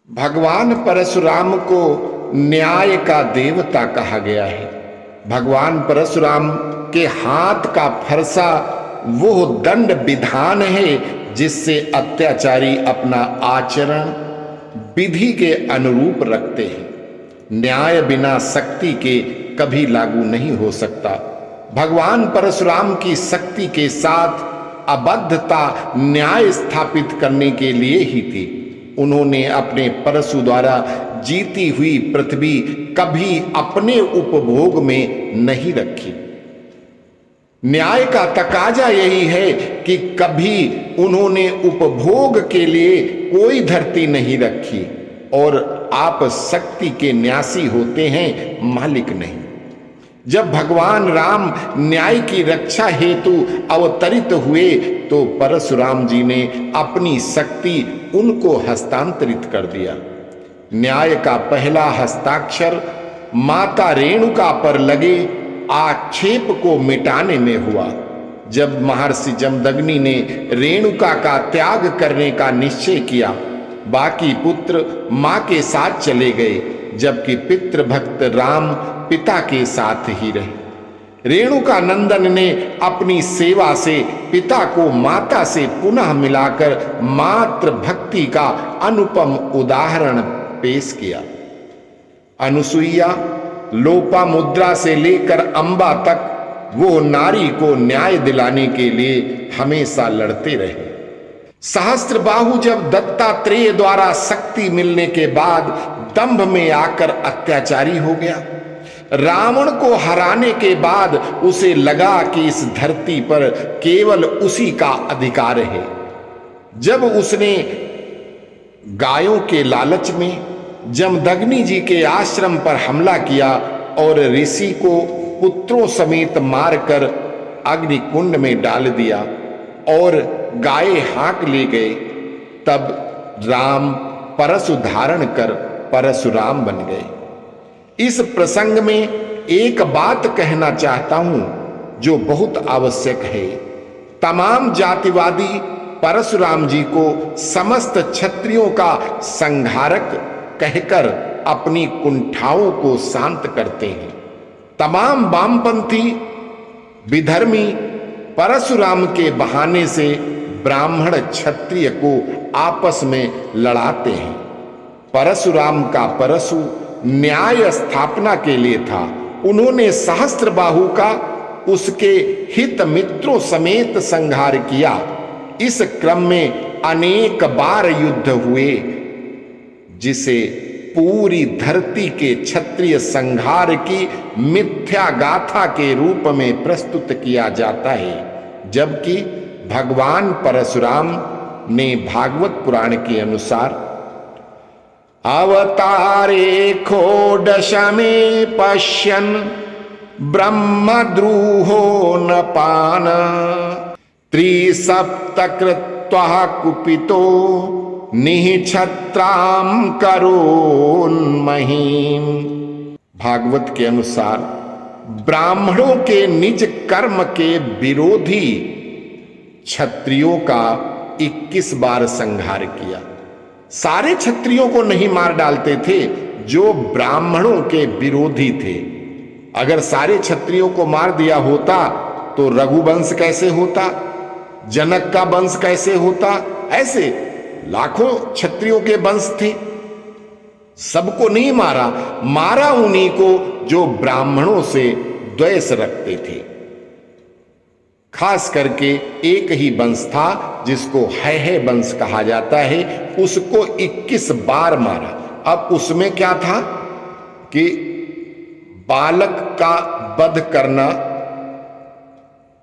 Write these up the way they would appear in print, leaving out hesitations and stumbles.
भगवान परशुराम को न्याय का देवता कहा गया है। भगवान परशुराम के हाथ का फरसा वो दंड विधान है जिससे अत्याचारी अपना आचरण विधि के अनुरूप रखते हैं। न्याय बिना शक्ति के कभी लागू नहीं हो सकता। भगवान परशुराम की शक्ति के साथ अबद्धता न्याय स्थापित करने के लिए ही थी। उन्होंने अपने परशु द्वारा जीती हुई पृथ्वी कभी अपने उपभोग में नहीं रखी। न्याय का तकाजा यही है कि कभी उन्होंने उपभोग के लिए कोई धरती नहीं रखी और आप शक्ति के न्यासी होते हैं, मालिक नहीं। जब भगवान राम न्याय की रक्षा हेतु अवतरित हुए तो परशुराम जी ने अपनी शक्ति उनको हस्तांतरित कर दिया। न्याय का पहला हस्ताक्षर माता रेणुका पर लगे आक्षेप को मिटाने में हुआ। जब महर्षि जमदग्नि ने रेणुका का त्याग करने का निश्चय किया, बाकी पुत्र मां के साथ चले गए, जबकि पितृभक्त राम पिता के साथ ही रहे। रेणुका नंदन ने अपनी सेवा से पिता को माता से पुनः मिलाकर मातृ भक्ति का अनुपम उदाहरण पेश किया। अनुसुईया लोपामुद्रा से लेकर अंबा तक वो नारी को न्याय दिलाने के लिए हमेशा लड़ते रहे। सहस्त्रबाहु जब दत्तात्रेय द्वारा शक्ति मिलने के बाद दंभ में आकर अत्याचारी हो गया। रावण को हराने के बाद उसे लगा कि इस धरती पर केवल उसी का अधिकार है। जब उसने गायों के लालच में जमदग्नि जी के आश्रम पर हमला किया और ऋषि को पुत्रों समेत मारकर अग्निकुंड में डाल दिया और गाय हाँक ले गए, तब राम परशु धारण कर परशुराम बन गए। इस प्रसंग में एक बात कहना चाहता हूं जो बहुत आवश्यक है। तमाम जातिवादी परशुराम जी को समस्त क्षत्रियों का संहारक कहकर अपनी कुंठाओं को शांत करते हैं। तमाम वामपंथी विधर्मी परशुराम के बहाने से ब्राह्मण क्षत्रिय को आपस में लड़ाते हैं। परशुराम का परशु न्याय स्थापना के लिए था। उन्होंने सहस्त्रबाहु का उसके हित मित्रों समेत संहार किया। इस क्रम में अनेक बार युद्ध हुए, जिसे पूरी धरती के क्षत्रिय संहार की मिथ्या गाथा के रूप में प्रस्तुत किया जाता है, जबकि भगवान परशुराम ने भागवत पुराण के अनुसार अवतारे खोडशमे पश्यन् ब्रह्मद्रुहो न पान त्रिसप्तकृत्वा कुपितो निःक्षत्रां करोन्महीम्। भागवत के अनुसार ब्राह्मणों के निज कर्म के विरोधी क्षत्रियों का 21 बार संहार किया। सारे क्षत्रियों को नहीं मार डालते थे जो ब्राह्मणों के विरोधी थे। अगर सारे क्षत्रियों को मार दिया होता तो रघुवंश कैसे होता, जनक का वंश कैसे होता? ऐसे लाखों क्षत्रियों के वंश थे। सबको नहीं मारा, मारा उन्हीं को जो ब्राह्मणों से द्वेष रखते थे। खास करके एक ही वंश था जिसको है वंश कहा जाता है, उसको 21 बार मारा। अब उसमें क्या था कि बालक का वध करना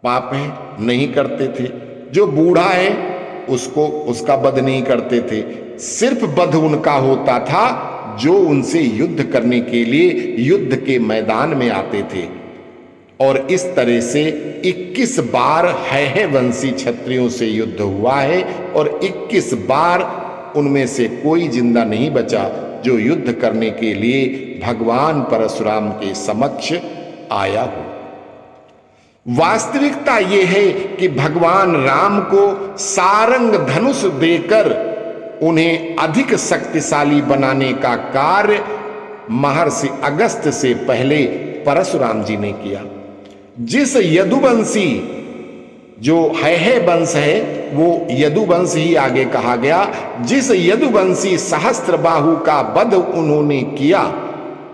पाप है, नहीं करते थे। जो बूढ़ा है उसको उसका वध नहीं करते थे। सिर्फ वध उनका होता था जो उनसे युद्ध करने के लिए युद्ध के मैदान में आते थे। और इस तरह से 21 बार है वंशी क्षत्रियों से युद्ध हुआ है और 21 बार उनमें से कोई जिंदा नहीं बचा जो युद्ध करने के लिए भगवान परशुराम के समक्ष आया हो। वास्तविकता यह है कि भगवान राम को सारंग धनुष देकर उन्हें अधिक शक्तिशाली बनाने का कार्य महर्षि अगस्त से पहले परशुराम जी ने किया। जिस यदुवंशी जो है वंश है वो यदुवंश ही आगे कहा गया, जिस यदुवंशी सहस्त्रबाहु का वध उन्होंने किया,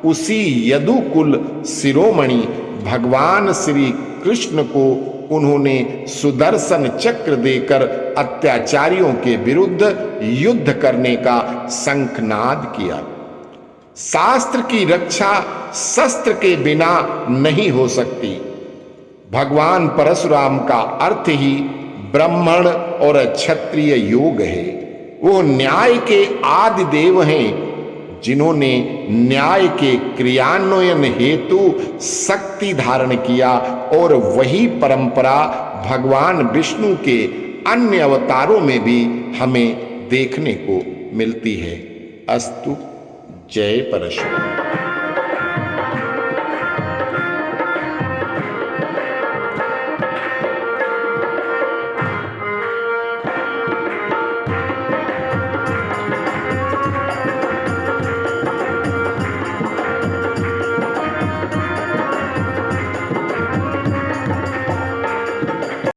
उसी यदुकुल शिरोमणि भगवान श्री कृष्ण को उन्होंने सुदर्शन चक्र देकर अत्याचारियों के विरुद्ध युद्ध करने का शंखनाद किया। शास्त्र की रक्षा शस्त्र के बिना नहीं हो सकती। भगवान परशुराम का अर्थ ही ब्राह्मण और क्षत्रिय योग है। वो न्याय के आदि देव हैं, जिन्होंने न्याय के क्रियान्वयन हेतु शक्ति धारण किया, और वही परंपरा भगवान विष्णु के अन्य अवतारों में भी हमें देखने को मिलती है। अस्तु। जय परशुराम।